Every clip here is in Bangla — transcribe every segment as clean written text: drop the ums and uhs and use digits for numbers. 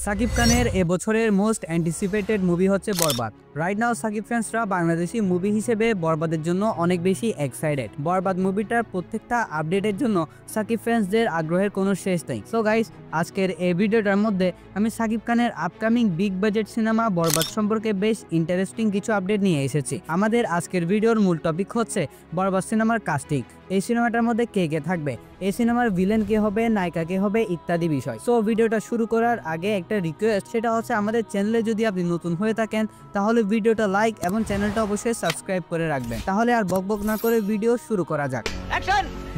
সাকিব খানের এবছরের মোস্ট অ্যান্টিসিপেটেড মুভি হচ্ছে বরবাদ। রাইট নাও সাকিব ফ্যান্সরা বাংলাদেশি মুভি হিসেবে বরবাদের জন্য অনেক বেশি এক্সাইটেড। বরবাদ মুভিটার প্রত্যেকটা আপডেটের জন্য সাকিব ফ্যান্সদের আগ্রহের কোনো শেষ নেই। সো গাইস, আজকের এই ভিডিওটার মধ্যে আমি সাকিব খানের আপকামিং বিগ বাজেট সিনেমা বরবাদ সম্পর্কে বেশ ইন্টারেস্টিং কিছু আপডেট নিয়ে এসেছি। আমাদের আজকের ভিডিওর মূল টপিক হচ্ছে বরবাদ সিনেমার কাস্টিং। এই সিনেমাটার মধ্যে কে কে থাকবে, এই সিনেমার ভিলেন কে হবে, নায়িকা কে হবে ইত্যাদি বিষয়। সো ভিডিওটা শুরু করার আগে একটা রিকোয়েস্ট, সেটা হচ্ছে আমাদের চ্যানেলে যদি আপনি নতুন হয়ে থাকেন তাহলে ভিডিওটা লাইক এবং চ্যানেলটা অবশ্যই সাবস্ক্রাইব করে রাখবেন। তাহলে আর বকবক না করে ভিডিও শুরু করা যাক।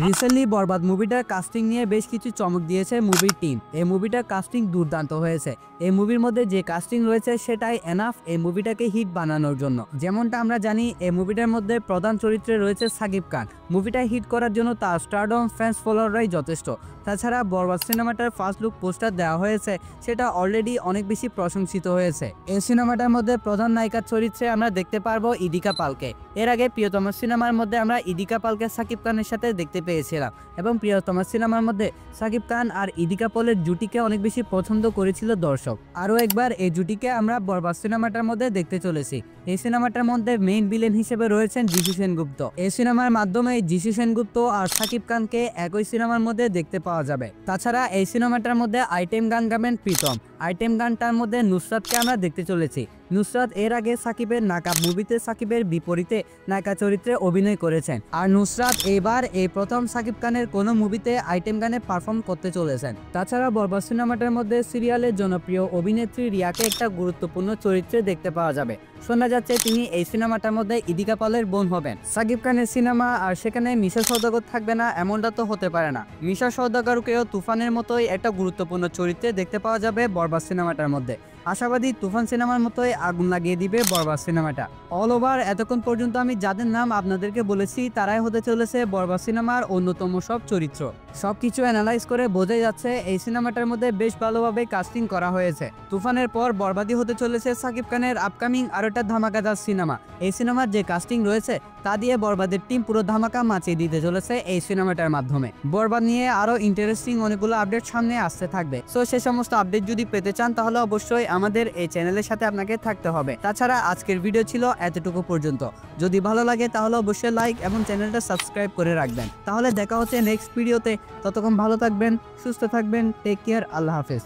রিসেন্টলি বরবাদ মুভিটার কাস্টিং নিয়ে বেশ কিছু চমক দিয়েছে মুভির টিম। এই মুভিটার কাস্টিং দুর্দান্ত হয়েছে। এই মুভির মধ্যে যে কাস্টিং রয়েছে সেটাই এনাফ এই মুভিটাকে হিট বানানোর জন্য। যেমনটা আমরা জানি, এই মুভিটার মধ্যে প্রধান চরিত্রে রয়েছে সাকিব খান। মুভিটা হিট করার জন্য তার স্টারডম ফ্যান্স ফলোয়াররাই যথেষ্ট। তাছাড়া বরবাদ সিনেমাটার ফার্স্ট লুক পোস্টার দেওয়া হয়েছে, সেটা অলরেডি অনেক বেশি প্রশংসিত হয়েছে। এই সিনেমাটার মধ্যে প্রধান নায়িকার চরিত্রে আমরা দেখতে পারবো ইদিকা পালকে। এর আগে প্রিয়তম সিনেমার মধ্যে আমরা ইদিকা পালকে সাকিব খানের সাথে দেখতে পেয়েছিলাম এবং প্রিয়তম সিনেমার মধ্যে সাকিব খান আর ইদিকা পালের জুটিকে অনেক বেশি পছন্দ করেছিল দর্শক। আরও একবার এই জুটিকে আমরা বরবাদ সিনেমাটার মধ্যে দেখতে চলেছি। এই সিনেমাটার মধ্যে মেইন ভিলেন হিসেবে রয়েছেন যিশু সেনগুপ্ত। এই সিনেমার মাধ্যমে যিশু সেনগুপ্ত আর সাকিব খানকে একই সিনেমার মধ্যে দেখতে পাওয়া যাবে। তাছাড়া এই সিনেমাটার মধ্যে আইটেম গান গাবেন প্রীতম। আইটেম গানটার মধ্যে নুসরাতকে আমরা দেখতে চলেছি। নুসরাত এর আগে সাকিবের নাকাব মুভিতে সাকিবের বিপরীতে নায়িকা চরিত্রে অভিনয় করেছেন, আর নুসরাত এবার এই প্রথম সাকিব খানের কোনো মুভিতে আইটেম গানে পারফর্ম করতে চলেছেন। তাছাড়া বরবাদ সিনেমাটার মধ্যে সিরিয়ালের জনপ্রিয় অভিনেত্রী রিয়াকে একটা গুরুত্বপূর্ণ চরিত্রে দেখতে পাওয়া যাবে। শোনা যাচ্ছে তিনি এই সিনেমাটার মধ্যে ইদিকা পালের বোন হবেন। সাকিব খানের সিনেমা আর সেখানে মিশা সওদাগর থাকবে না এমনটা তো হতে পারে না। মিশা সওদাগরকেও তুফানের মতোই একটা গুরুত্বপূর্ণ চরিত্রে দেখতে পাওয়া যাবে বরবাদ সিনেমাটার মধ্যে। আশাবাদী তুফান সিনেমার মতোই আগুন লাগিয়ে দিবে বরবাদ সিনেমাটা। অল ওভার এতক্ষণ পর্যন্ত আমি যাদের নাম আপনাদেরকে বলেছি তারাই হতে চলেছে বরবাদ সিনেমার অন্যতম সব চরিত্র। সবকিছু অ্যানালাইজ করে বোঝা যাচ্ছে এই সিনেমাটার মধ্যে বেশ ভালোভাবে কাস্টিং করা হয়েছে। তুফানের পর বরবাদই হতে চলেছে সাকিব খানের আপকামিং আরো একটা ধামাকাদার সিনেমা। এই সিনেমার যে কাস্টিং রয়েছে তা দিয়ে বরবাদের টিম পুরো ধামাকা মাচিয়ে দিতে চলেছে এই সিনেমাটার মাধ্যমে। বরবাদ নিয়ে আরো ইন্টারেস্টিং অনেকগুলো আপডেট সামনে আসতে থাকবে। সো সে সমস্ত আপডেট যদি পেতে চান তাহলে অবশ্যই আমাদের এই চ্যানেলের সাথে আপনাকে থাকতে হবে। তাছাড়া আজকের ভিডিও ছিল এতটুকু পর্যন্ত। যদি ভালো লাগে তাহলে অবশ্যই লাইক এবং চ্যানেলটা সাবস্ক্রাইব করে রাখবেন। তাহলে দেখা হচ্ছে নেক্সট ভিডিওতে। ততক্ষণ ভালো থাকবেন, সুস্থ থাকবেন, টেক কেয়ার, আল্লাহ হাফেজ।